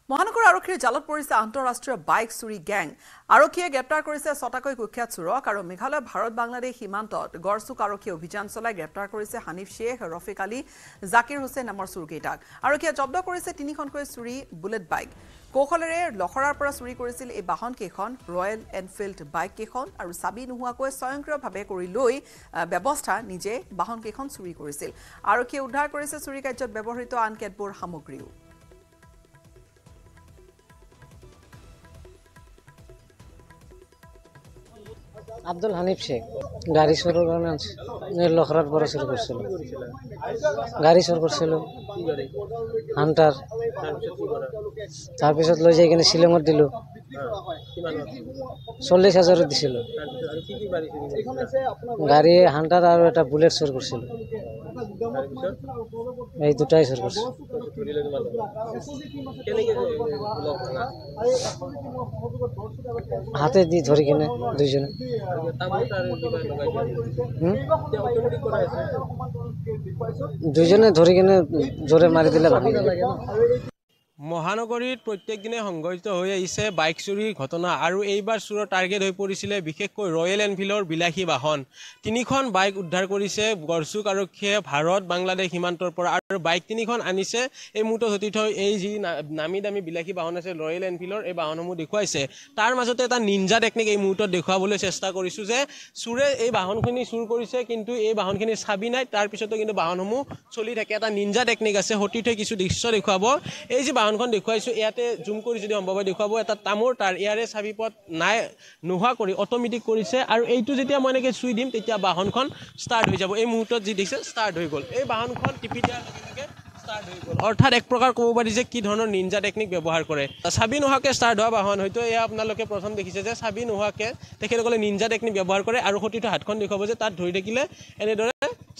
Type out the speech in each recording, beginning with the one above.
মহানগৰ আৰক্ষীৰ জালত পৰিছে আন্তঃৰাষ্ট্ৰীয় বাইক চুৰি গ্যাং আৰক্ষীয়ে গ্ৰেপ্তাৰ কৰিছে ছটাকৈ কুখ্যাত চোৰক আৰু মেঘালয় ভাৰত বাংলাদেশ সীমান্তত গড়চুক আৰক্ষীয়ে অভিযান চলাই গ্ৰেপ্তাৰ কৰিছে হানিফ শেখ ৰফিক আলী জাকিৰ হুছেইন নামৰ চোৰকেইটাক আৰক্ষীয়ে জব্দ কৰিছে তিনিখনকৈ চুৰি বুলেট বাইক কৌশলেৰে লখৰাৰ পৰা চুৰি কৰিছিল এই বাহন কেইখন ৰয়েল এনফিল্ড বাইক কেইখন আৰু চাবি নোহোৱাকৈ স্বয়ংক্ৰিয়ভাৱে কৰি লৈ ব্যৱস্থা নিজে বাহন কেইখন চুৰি কৰিছিল আৰক্ষীয়ে উদ্ধাৰ কৰিছে চুৰি কাৰ্যত ব্যৱহৃত আন কেতবোৰ সামগ্ৰীও আব্দুল হানিফ শেখ গাড়ি চোরের কারণে লখরার পরে শুরু করছিল গাড়ি চোর করছিল হান্টার তারপিছত লৈ যাই কিনে শিলঙত দিল 40,000 দিছিল গাড়ি হান্টার আর এটা বুলেট চোর করছিল এই দুটাই চোর করছে হাতে দি ধরি কিনে দুইজনে দুইজনে ধৰি কিনে জোৰে মাৰি দিলে ভাঙি গ'ল মহানগৰীত প্ৰত্যেক দিনে সংঘটিত হৈ আহিছে বাইক চুৰিৰ ঘটনা আৰু এইবাৰ চুৰৰ টাৰ্গেট হৈ পৰিছিলে বিশেষকৈ ৰয়েল এনফিল্ডৰ বিলাসী বাহন তিনিখন বাইক উদ্ধাৰ কৰিছে গড়চুক আৰক্ষীয়ে ভাৰত বাংলাদেশ সীমান্তৰ পৰা আৰু বাইক তিনিখন আনিছে এই মুহূৰ্তত সতীৰ্থ হৈ এই যি নামি দামী বিলাসী বাহন আছে ৰয়েল এনফিল্ডৰ এই বাহনসমূহ দেখুৱাইছে তাৰ মাজতে এটা নিঞ্জা টেকনিক এই মুহূৰ্তত দেখুৱাবলৈ চেষ্টা কৰিছো যে চুৰে এই বাহনখিনি চুৰ কৰিছে কিন্তু এই বাহনখিনিৰ চাবি নাই তাৰ পিছতো কিন্তু বাহনসমূহ চলি থাকে এটা নিঞ্জা টেকনিক আছে সতীৰ্থ কিছু দৃশ্য দেখুৱাব এই যে বাহনখন দেখুৱাইছো ইয়াতে জুম কৰি যদি সম্ভৱ হয় দেখুৱাব এটা তামোৰ তাৰ ইয়াৰে চাবিপথ নাই নোহোৱা কৰি অটোমেটিক কৰিছে আৰু এইটো যেতিয়া মই এনেকৈ চুই দিম তেতিয়া বাহনখন ষ্টাৰ্ট হৈ যাব এই মুহূৰ্তত যি দেখিছে ষ্টাৰ্ট হৈ গ'ল এই বাহনখন টিপি দিয়াৰ লগে লগে ষ্টাৰ্ট হৈ গ'ল অৰ্থাৎ এক প্ৰকাৰ ক'ব পাৰি যে কি ধৰণৰ নিঞ্জা টেকনিক ব্যৱহাৰ কৰে চাবি নোহোৱাকৈ ষ্টাৰ্ট হোৱা বাহন হয়তো এয়া আপোনালোকে প্ৰথম দেখিছে যে চাবি নোহোৱাকৈ তেখেতসকলে নিঞ্জা টেকনিক ব্যৱহাৰ কৰে আৰু সতীৰ্থ হাতখন দেখুৱাব যে তাত ধৰি থাকিলে এনেদৰে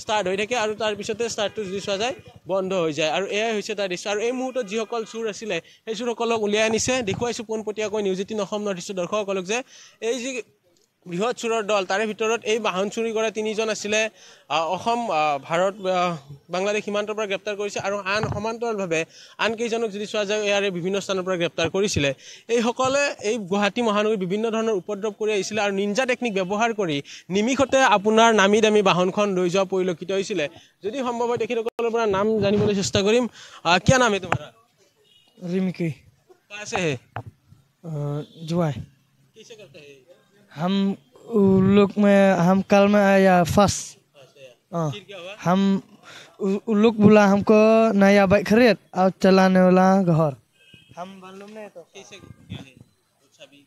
ষ্টাৰ্ট হৈ থাকে আৰু তাৰ পিছতে ষ্টাৰ্টটো যদি চোৱা যায় বন্ধ হৈ যায় আৰু এয়াই হৈছে তাৰ দৃশ্য আৰু এই মুহূৰ্তত যিসকল চুৰ আছিলে সেই চুৰসকলক উলিয়াই আনিছে দেখুৱাইছোঁ পোনপটীয়াকৈ নিউজ 18 অসম নৰ্থ ইষ্টৰ দৰ্শকসকলক যে এই যি বৃহৎ চুৰৰ দল তাৰে ভিতৰত এই বাহন চুৰি কৰা তিনিজন আছিলে অসম ভাৰত বাংলাদেশ সীমান্তৰ পৰা গ্ৰেপ্তাৰ কৰিছে আৰু আন সমান্তৰালভাৱে আন কেইজনক যদি চোৱা যায় ইয়াৰে বিভিন্ন স্থানৰ পৰা গ্ৰেপ্তাৰ কৰিছিলে এইসকলে এই গুৱাহাটী মহানগৰীত বিভিন্ন ধৰণৰ উপদ্ৰৱ কৰি আহিছিলে আৰু নিঞ্জা টেকনিক ব্যৱহাৰ কৰি নিমিষতে আপোনাৰ নামি দামী বাহনখন লৈ যোৱা পৰিলক্ষিত হৈছিলে যদি সম্ভৱ হয় তেখেতসকলৰ পৰা নাম জানিবলৈ চেষ্টা কৰিম क्या नाम है तुम्हारा रिमिकी कहाँ से है जुआ कैसे करते हैं हम लोग में हम कल में आया फर्स्ट फिर क्या हुआ हम लोग बोला हमको नया बाइक खरीद और चलाने वाला घर हम मालूम नहीं तो कैसे क्या है सभी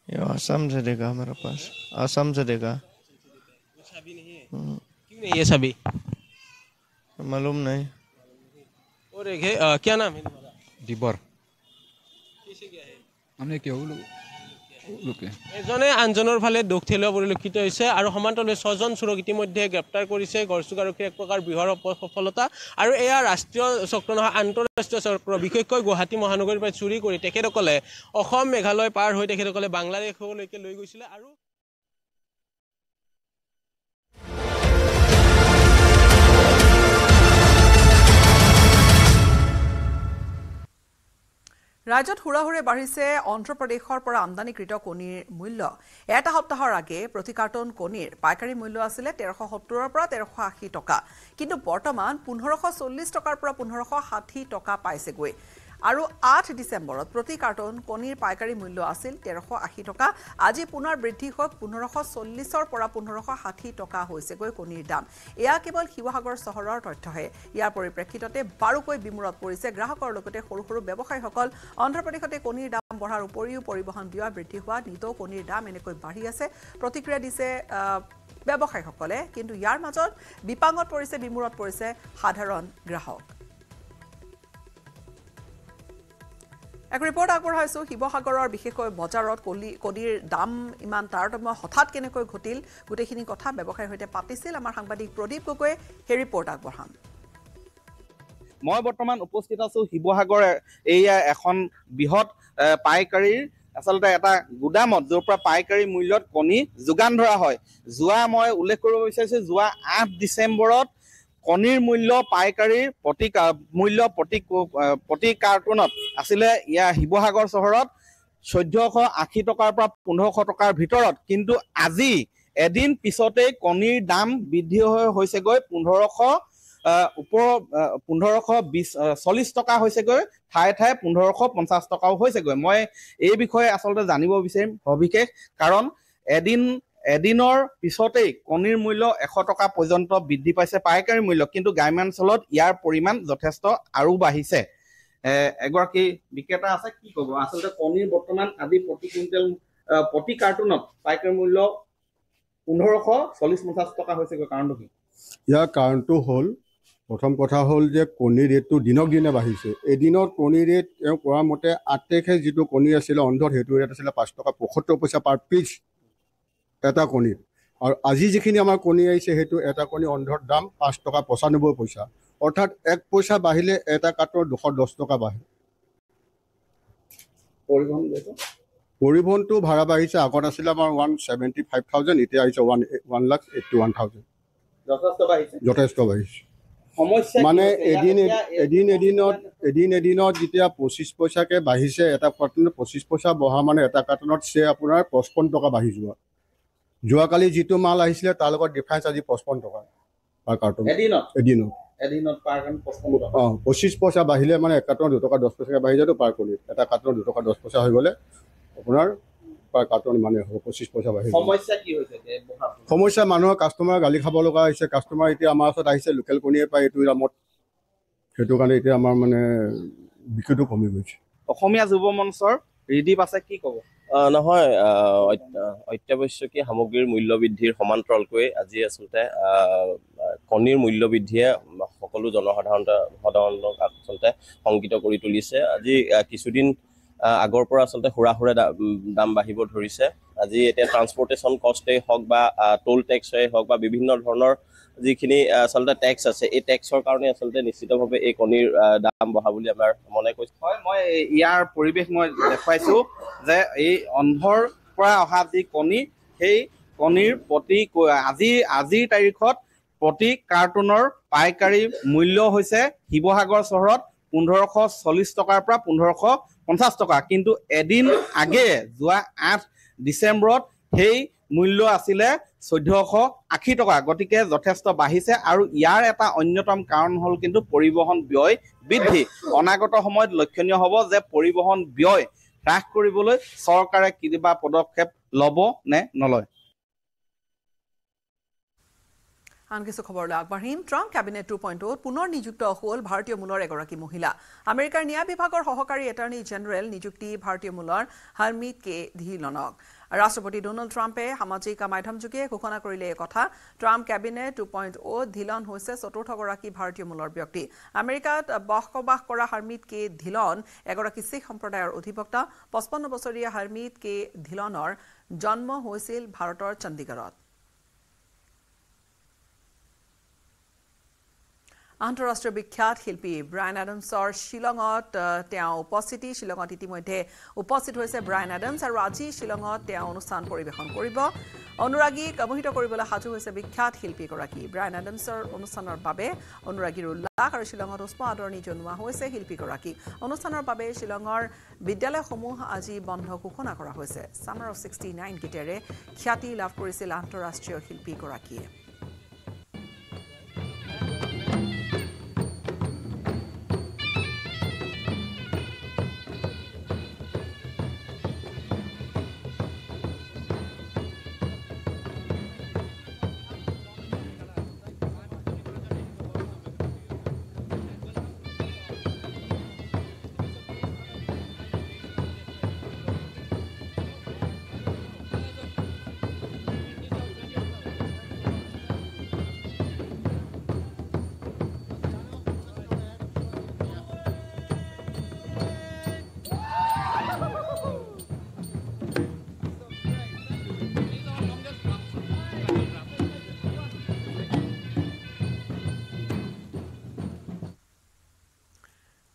ये आसाम से देगा हमारे पास आसाम से देगा सभी नहीं है क्यों नहीं है सभी मालूम नहीं और एक है क्या नाम है तुम्हारा दिबर कैसे क्या है हमने क्या লোকে এজনে আনজনৰ ফালে দুখ ঠেলোৱা পৰিলক্ষিত হৈছে আৰু সমান্তৰালভাৱে 6 জন চোৰক ইতিমধ্যে গ্ৰেপ্তাৰ কৰিছে গড়চুক আৰক্ষীৰ এক প্ৰকাৰ বৃহৎ সফলতা আৰু এয়া ৰাষ্ট্ৰীয় চক্ৰ নহয় আন্তঃৰাষ্ট্ৰীয় চক্ৰ বিশেষকৈ গুৱাহাটী মহানগৰীৰ পৰা চুৰি কৰি তেখেতসকলে অসম মেঘালয় পাৰ হৈ তেখেতসকলে বাংলাদেশলৈকে লৈ গৈছিলে আৰু ৰাজ্যত হুৰাহুৰে বাঢ়িছে অন্ধ্ৰপ্ৰদেশৰ পৰা আমদানিকৃত কণীৰ মূল্য এটা সপ্তাহৰ আগে প্ৰতি কাৰ্টন কণীৰ পাইকাৰী মূল্য আছিল 1370 পৰা 1380 টকা কিন্তু বৰ্তমান 1540 টকাৰ পৰা 1560 টকা পাইছেগৈ আৰু 8 ডিসেম্বৰত প্ৰতি কাৰ্টন কণীৰ পাইকাৰী মূল্য আছিল 1380 টকা আজি পুনৰ বৃদ্ধি হৈ 1540 পৰা 1560 টকা হৈছেগৈ কণীৰ দাম এয়া কেৱল শিৱসাগৰ চহৰৰ তথ্যহে ইয়াৰ পৰিপ্ৰেক্ষিততে বাৰুকৈ বিমূৰত পৰিছে গ্ৰাহকৰ লগতে সৰু সৰু ব্যৱসায়ীসকল অন্ধ্ৰপ্ৰদেশতে কণীৰ দাম বঢ়াৰ উপৰিও পৰিবহণ ব্যয় বৃদ্ধি হোৱা নিতৌ কণীৰ দাম এনেকৈ বাঢ়ি আছে প্ৰতিক্ৰিয়া দিছে ব্যৱসায়ীসকলে কিন্তু ইয়াৰ মাজত বিপাঙত পৰিছে বিমূৰত পৰিছে সাধাৰণ গ্ৰাহক এক ৰিপৰ্ট আগবঢ়াইছো শিৱসাগৰৰ বিশেষকৈ বজাৰত কণীৰ দাম ইমান তাৰতম্য হঠাৎ কেনেকৈ ঘটিল গোটেইখিনি কথা ব্যৱসায়ীৰ সৈতে পাতিছিল আমাৰ সাংবাদিক প্ৰদীপ গগৈয়ে সেই ৰিপৰ্ট আগবঢ়াম মই বৰ্তমান উপস্থিত আছো শিৱসাগৰ এইয়া এখন বৃহৎ পাইকাৰীৰ আসলতে এটা গুদামত য'ৰ পৰা পাইকাৰী মূল্যত কণী যোগান ধৰা হয় যোৱা মই উল্লেখ কৰিব বিচাৰিছো যোৱা 8 ডিসেম্বৰত কণীৰ মূল্য পাইকাৰীৰ প্ৰতি কাৰ্টুনত আছিলে ইয়াৰ শিৱসাগৰ চহৰত 1480 টকাৰ পৰা 1500 টকাৰ ভিতৰত কিন্তু আজি এদিন পিছতেই কণীৰ দাম বৃদ্ধি হৈছেগৈ 1540 টকা হৈছেগৈ ঠায়ে ঠায়ে 1550 টকাও হৈছেগৈ মই এই বিষয়ে আচলতে জানিব বিচাৰিম সবিশেষ কাৰণ এদিনৰ পিছতেই কণীৰ মূল্য 100 টকা পৰ্যন্ত বৃদ্ধি পাইছে পাইকাৰী মূল্য কিন্তু গ্ৰাম্যাঞ্চলত ইয়াৰ পৰিমাণ যথেষ্ট আৰু বাঢ়িছে এগৰাকী বিক্ৰেতা আছে কি ক'ব আচলতে কণীৰ বৰ্তমান আজি প্ৰতি কাৰ্টুনত পাইকাৰী মূল্য 1540-50 টকা হৈছেগৈ কাৰণটো কি ইয়াৰ কাৰণটো হ'ল প্ৰথম কথা হ'ল যে কণীৰ ৰেটটো দিনক দিনে বাঢ়িছে এদিনত কণীৰ ৰেট তেওঁ কোৱা মতে 8 তাৰিখে যিটো কণী আছিলে অন্ধত সেইটো ৰেট আছিলে 5 টকা 75 পইচা পাৰ পিচ এটা কণীৰ আৰু আজি যিখিনি আমাৰ কণী আহিছে সেইটো এটা কণী অন্ধৰ দাম 5 টকা 95 পইচা অৰ্থাৎ 1 পইচা বাঢ়িলে এটা কাৰ্টুনৰ 210 টকা বাঢ়ে পৰিবহণটো ভাড়া বাঢ়িছে আগত আছিলে আমাৰ 175,000 এতিয়া আহিছে 1,81,000 যথেষ্ট বাঢ়িছে মানে এদিনত যেতিয়া 25 পইচাকৈ বাঢ়িছে এটা কাৰ্টুনত 25 পইচা বঢ়া মানে এটা কাৰ্টুনত সে আপোনাৰ 55 টকা বাঢ়ি যোৱাকালি যিটো মাল আহিছিলে তাৰ লগত ডিফাৰেঞ্চ আজি 55 টকা পাৰ কাৰ্টুন এদিনত পাৰ কাৰ্টুন 55 টকা 25 পইচা বাঢ়িলে মানে এক কাৰ্টুনত 2 টকা 10 পইচাকৈ বাঢ়ি যায়তো পাৰ কণীত এটা কাৰ্টুনত 2 টকা 10 পইচা হৈ গ'লে আপোনাৰ পাৰ কাৰ্টুন মানে হ'ব 25 পইচা বাঢ়ি সমস্যা কি হৈছে সমস্যা মানুহৰ কাষ্টমাৰ গালি খাব লগা হৈছে কাষ্টমাৰ এতিয়া আমাৰ ওচৰত আহিছে লোকেল কণীয়ে পায় এইটো দামত সেইটো কাৰণে এতিয়া আমাৰ মানে বিক্ৰীটো কমি গৈছে অসমীয়া যুৱ মঞ্চৰ ৰিদিপ আছে কি ক'ব নহয় অত্যাৱশ্যকীয় সামগ্ৰীৰ মূল্য বৃদ্ধিৰ সমান্তৰালকৈ আজি আচলতে কণীৰ মূল্য বৃদ্ধিয়ে সকলো জনসাধাৰণক আচলতে শংকিত কৰি তুলিছে আজি কিছুদিন আগৰ পৰা আচলতে হুৰা দাম বাঢ়িব ধৰিছে আজি এতিয়া ট্ৰান্সপৰ্টেশ্যন কষ্টেই হওক বা টোল টেক্সেই হওক বা বিভিন্ন ধৰণৰ যিখিনি আচলতে টেক্স আছে এই টেক্সৰ কাৰণে আচলতে নিশ্চিতভাৱে এই কণীৰ দাম বঢ়া বুলি আমাৰ মনে কৈছে হয় মই ইয়াৰ পৰিৱেশ মই দেখুৱাইছোঁ যে এই অন্ধৰ পৰা অহা যি কণী সেই কণীৰ আজিৰ তাৰিখত প্ৰতি কাৰ্টুনৰ পাইকাৰী মূল্য হৈছে শিৱসাগৰ চহৰত 1540 টকাৰ পৰা 1550 টকা কিন্তু এদিন আগে যোৱা 8 ডিচেম্বৰত সেই মূল্য আছিলে 1480 টকা গতিকে যথেষ্ট বাঢ়িছে আৰু ইয়াৰ এটা অন্যতম কাৰণ হ'ল কিন্তু পৰিবহণ ব্যয় বৃদ্ধি অনাগত সময়ত লক্ষণীয় হ'ব যে পৰিবহণ ব্যয় হ্ৰাস কৰিবলৈ চৰকাৰে কিবা পদক্ষেপ ল'ব নে নলয় আন কিছু খবৰলৈ আগবাঢ়িম ট্ৰাম্প কেবিনেট 2.0 পুনৰ নিযুক্ত হ'ল ভাৰতীয় মূলৰ এগৰাকী মহিলা আমেৰিকাৰ ন্যায় বিভাগৰ সহকাৰী এটৰ্নী জেনেৰেল নিযুক্তি ভাৰতীয় মূলৰ হাৰমিত কে ধিলনক ৰাষ্ট্ৰপতি ডোনাল্ড ট্ৰাম্পে সামাজিক মাধ্যমযোগে ঘোষণা কৰিলে এই কথা ট্ৰাম্প কেবিনেট 2.0 ধিলন হৈছে চতুৰ্থগৰাকী ভাৰতীয় মূলৰ ব্যক্তি আমেৰিকাত বসবাস কৰা হাৰমিত কে ধিলন এগৰাকী শিখ সম্প্ৰদায়ৰ অধিবক্তা 55 বছৰীয়া হাৰমিত কে ধিলনৰ জন্ম হৈছিল ভাৰতৰ চণ্ডীগড়ত আন্তঃৰাষ্ট্ৰীয় বিখ্যাত শিল্পী ব্ৰায়ান এডামছৰ শ্বিলঙত শ্বিলঙত ইতিমধ্যে উপস্থিত হৈছে ব্ৰায়ান এডামছ আৰু আজি শ্বিলঙত তেওঁ অনুষ্ঠান পৰিৱেশন কৰিব অনুৰাগীক মোহিত কৰিবলৈ সাজু হৈছে বিখ্যাত শিল্পীগৰাকী ব্ৰায়ান এডামছৰ অনুষ্ঠানৰ বাবে অনুৰাগীৰ উল্লাস আৰু শ্বিলঙত উষ্ম আদৰণি জনোৱা হৈছে শিল্পীগৰাকী অনুষ্ঠানৰ বাবে শ্বিলঙৰ বিদ্যালয়সমূহ আজি বন্ধ ঘোষণা কৰা হৈছে ছামাৰ অফ 69 গীতেৰে খ্যাতি লাভ কৰিছিল আন্তঃৰাষ্ট্ৰীয় শিল্পীগৰাকীয়ে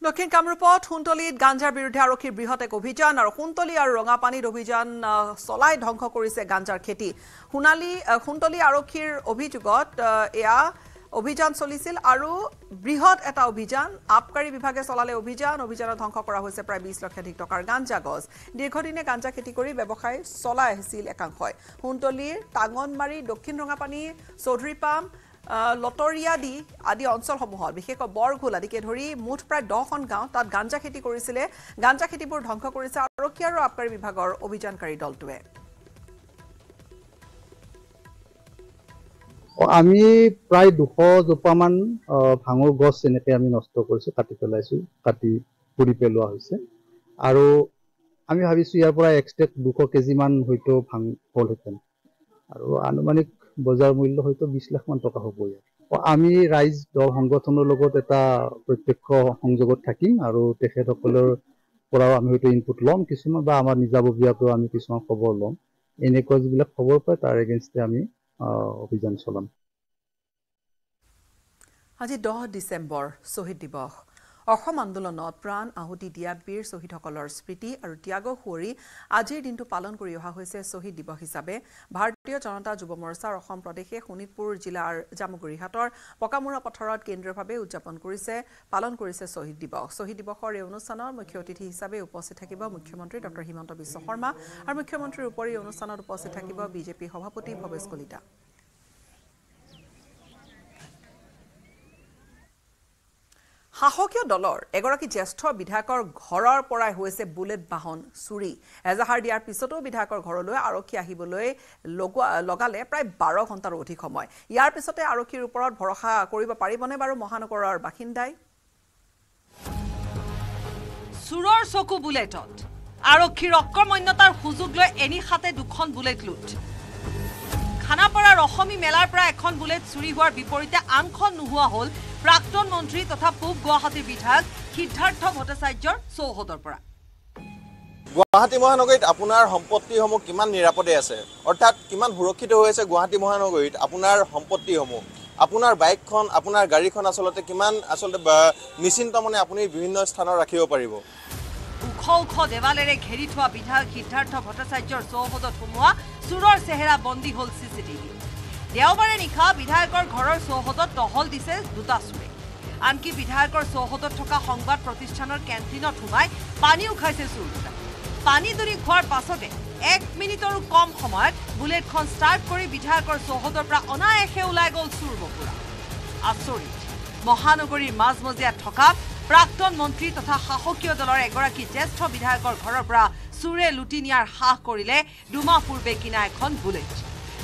দক্ষিণ কামৰূপত সুন্তলীত গাঞ্জাৰ বিৰুদ্ধে আৰক্ষীৰ বৃহৎ এক অভিযান আৰু সুন্তলী আৰু ৰঙাপানীত অভিযান চলাই ধ্বংস কৰিছে গাঞ্জাৰ খেতি সুন্তলী আৰক্ষীৰ অভিযোগত এয়া অভিযান চলিছিল আৰু বৃহৎ এটা অভিযান আবকাৰী বিভাগে চলালে অভিযানত ধ্বংস কৰা হৈছে প্ৰায় 20 লক্ষাধিক টকাৰ গাঞ্জা গছ দীৰ্ঘদিনে গাঞ্জা খেতি কৰি ব্যৱসায় চলাই আহিছিল একাংশই হুণ্টলিৰ টাঙনমাৰী দক্ষিণ ৰঙাপানী চৌধুৰীপাম লটৰিয়া আদি অঞ্চলসমূহত বিশেষকৈ বৰঘোল আদিকে ধৰি মুঠ প্ৰায় 10খন গাঁও তাত গাঞ্জা খেতি কৰিছিলে গাঞ্জা খেতিবোৰ ধ্বংস কৰিছে আৰক্ষী আৰু আবকাৰী বিভাগৰ অভিযানকাৰী দলটোৱে আমি প্ৰায় 200 জোপামান ভাঙৰ গছ এনেকে আমি নষ্ট কৰিছো কাটি পেলাইছো কাটি পুৰি পেলোৱা হৈছে আৰু আমি ভাবিছো ইয়াৰ পৰা এক্সট্ৰেক্ট 200 কেজি মান হয়তো ভাঙ হলহেঁতেন আৰু আনুমানিক বজাৰ মূল্য হয়তো 20 লাখ মান টকা হ'ব ইয়াৰ আমি ৰাইজ দল সংগঠনৰ লগত এটা প্ৰত্যক্ষ সংযোগত থাকিম আৰু তেখেতসকলৰ পৰাও আমি হয়তো ইনপুট ল'ম কিছুমান বা আমাৰ নিজাববীয়াকৈ আমি কিছুমান খবৰ ল'ম এনেকুৱা যিবিলাক খবৰ পায় তাৰ এগেইনষ্টে আমি অভিযান চলাম আজি 10 ডিসেম্বৰ শহীদ দিৱস অসম আন্দোলনত প্ৰাণ আহুতি দিয়া বীৰ শহীদসকলৰ স্মৃতি আৰু ত্যাগক সুঁৱৰি আজিৰ দিনটো পালন কৰি অহা হৈছে শহীদ দিৱস হিচাপে ভাৰতীয় জনতা যুৱ মৰ্চাৰ অসম প্ৰদেশে শোণিতপুৰ জিলাৰ জামুগুৰিহাটৰ পকামুৰা পথাৰত কেন্দ্ৰীয়ভাৱে পালন কৰিছে শহীদ দিৱসৰ এই অনুষ্ঠানৰ মুখ্য অতিথি হিচাপে উপস্থিত থাকিব মুখ্যমন্ত্ৰী ডক্টৰ হিমন্ত বিশ্ব শৰ্মা আৰু মুখ্যমন্ত্ৰীৰ উপৰি অনুষ্ঠানত উপস্থিত থাকিব বিজেপি সভাপতি ভৱেশ কলিতা সাহকীয় দলৰ এগৰাকী জ্যেষ্ঠ বিধায়কৰ ঘৰৰ পৰাই হৈছে বুলেট বাহন চুৰি এজাহাৰ দিয়াৰ পিছতো বিধায়কৰ ঘৰলৈ আৰক্ষী আহিবলৈ লগালে প্ৰায় 12 ঘণ্টাৰ অধিক সময় ইয়াৰ পিছতে আৰক্ষীৰ ওপৰত ভৰসা কৰিব পাৰিবনে বাৰু মহানগৰৰ বাসিন্দাই চুৰৰ চকু বুলেটত আৰক্ষীৰ অকৰ্মণ্যতাৰ সুযোগ লৈ এনিখাতে দুখন বুলেট লুট খানাপাৰাৰ অসমী মেলাৰ পৰা এখন বুলেট চুৰি হোৱাৰ বিপৰীতে আনখন নোহোৱা হ'ল প্ৰাক্তন মন্ত্ৰী তথা পূব গুৱাহাটীৰ বিধায়ক সিদ্ধাৰ্থ ভট্টাচাৰ্যৰ চৌহদৰ পৰা গুৱাহাটী মহানগৰীত আপোনাৰ সম্পত্তিসমূহ কিমান নিৰাপদে আছে অৰ্থাৎ কিমান সুৰক্ষিত হৈ আছে গুৱাহাটী মহানগৰীত আপোনাৰ সম্পত্তিসমূহ আপোনাৰ বাইকখন আপোনাৰ গাড়ীখন কিমান নিশ্চিন্ত মনে আপুনি বিভিন্ন স্থানত ৰাখিব পাৰিব ওখ দেৱালেৰে ঘেৰি থোৱা বিধায়ক সিদ্ধাৰ্থ ভট্টাচাৰ্যৰ চৌহদত সোমোৱা চুৰৰ চেহেৰা বন্দী হ'ল চিচিটিভি দেওবাৰে নিশা বিধায়কৰ ঘৰৰ চৌহদত টহল দিছে দুটা চুৰে আনকি বিধায়কৰ চৌহদত থকা সংবাদ প্ৰতিষ্ঠানৰ কেণ্টিনত সোমাই পানী উখাইছে চুৰ দুটা পানী দুনি খোৱাৰ পাছতে 1 মিনিটৰো কম সময়ত বুলেটখন ষ্টাৰ্ট কৰি বিধায়কৰ চৌহদৰ পৰা অনায়াসে ওলাই গ'ল চুৰ বপুৰা আচৰিত মহানগৰীৰ মাজমজিয়াত থকা প্ৰাক্তন মন্ত্ৰী তথা শাসকীয় দলৰ এগৰাকী জ্যেষ্ঠ বিধায়কৰ ঘৰৰ পৰা চুৰে লুটি নিয়াৰ সাহ কৰিলে দুমাহ পূৰ্বে কিনা এখন বুলেট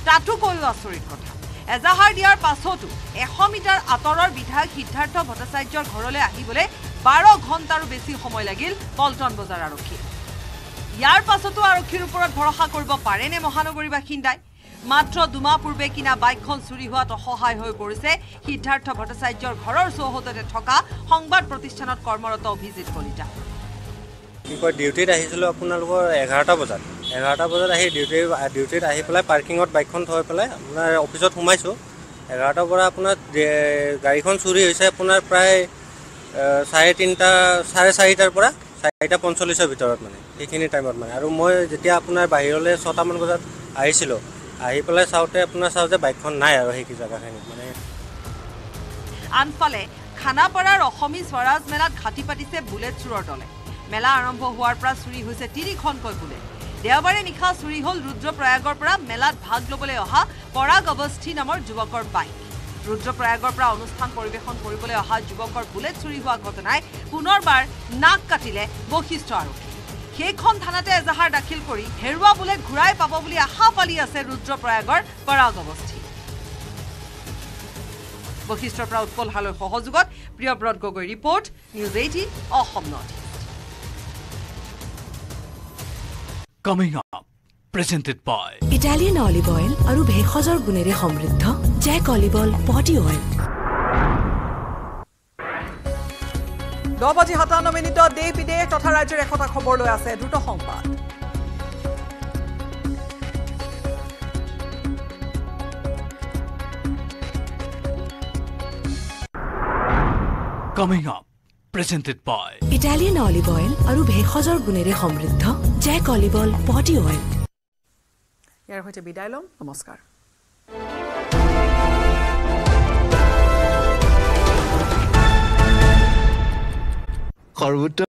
তাতোকৈও আচৰিত কথা এজাহাৰ দিয়াৰ পাছতো 100 মিটাৰ আঁতৰৰ বিধায়ক সিদ্ধাৰ্থ ভট্টাচাৰ্যৰ ঘৰলৈ আহিবলৈ 12 ঘণ্টাৰো বেছি সময় লাগিল পল্টন বজাৰ আৰক্ষী ইয়াৰ পাছতো আৰক্ষীৰ ওপৰত ভৰসা কৰিব পাৰেনে মহানগৰী বাসিন্দাই মাত্ৰ দুমাহ পূৰ্বে কিনা বাইকখন চুৰি হোৱাত অসহায় হৈ পৰিছে সিদ্ধাৰ্থ ভট্টাচাৰ্যৰ ঘৰৰ চৌহদতে থকা সংবাদ প্ৰতিষ্ঠানত কৰ্মৰত অভিজিত কলিতা ডিউটিত আহিছিলোঁ আপোনালোকৰ 11টা বজাত আহি ডিউটিত আহি পেলাই পাৰ্কিঙত বাইকখন থৈ পেলাই আপোনাৰ অফিচত সোমাইছোঁ 11টাৰ পৰা আপোনাৰ গাড়ীখন চুৰি হৈছে আপোনাৰ প্ৰায় 4:30 পৰা 4:45 ভিতৰত মানে সেইখিনি টাইমত মানে আৰু মই যেতিয়া আপোনাৰ বাহিৰলৈ 6টা মান বজাত আহিছিলোঁ আহি পেলাই চাওঁতে বাইকখন নাই আৰু সেই জেগাখিনিত মানে আনফালে খানাপাৰাৰ অসমী স্বৰাজ মেলাত ঘাটি পাতিছে বুলেট চুৰৰ দলে মেলা আৰম্ভ হোৱাৰ পৰা চুৰি হৈছে 3খনকৈ বুলেট দেওবাৰে নিশা চুৰি হ'ল ৰুদ্ৰপ্ৰয়াগৰ পৰা মেলাত ভাগ ল'বলৈ অহা পৰাগ অৱস্থি নামৰ যুৱকৰ বাইক ৰুদ্ৰপ্ৰয়াগৰ পৰা অনুষ্ঠান পৰিৱেশন কৰিবলৈ অহা যুৱকৰ বুলেট চুৰি হোৱা ঘটনাই পুনৰবাৰ নাক কাটিলে বশিষ্ঠ আৰক্ষী সেইখন থানাতে এজাহাৰ দাখিল কৰি হেৰুৱা বুলেট ঘূৰাই পাব বুলি আশা পালি আছে ৰুদ্ৰপ্ৰয়াগৰ পৰাগ অৱস্থি বশিষ্ঠৰ পৰা উৎপল হালৈৰ সহযোগত Priyabrata Gogoi report news 18 Assam north Coming up, presented by Italian olive oil আৰু ভেষজৰ গুণেৰে সমৃদ্ধ জেক অলিভ অইল বডি অইল 10:57 দেশ বিদেশ তথা ৰাজ্যৰ একতা খবৰ লৈ আছে দ্ৰুত সংবাদ Coming up, presented by Italian olive oil আৰু ভেষজৰ গুণেৰে সমৃদ্ধ জেক অলিভ অইল বডি অইল ইয়াৰ হৈতে বিদায় লম নমস্কাৰ সৰ্বোচ্চ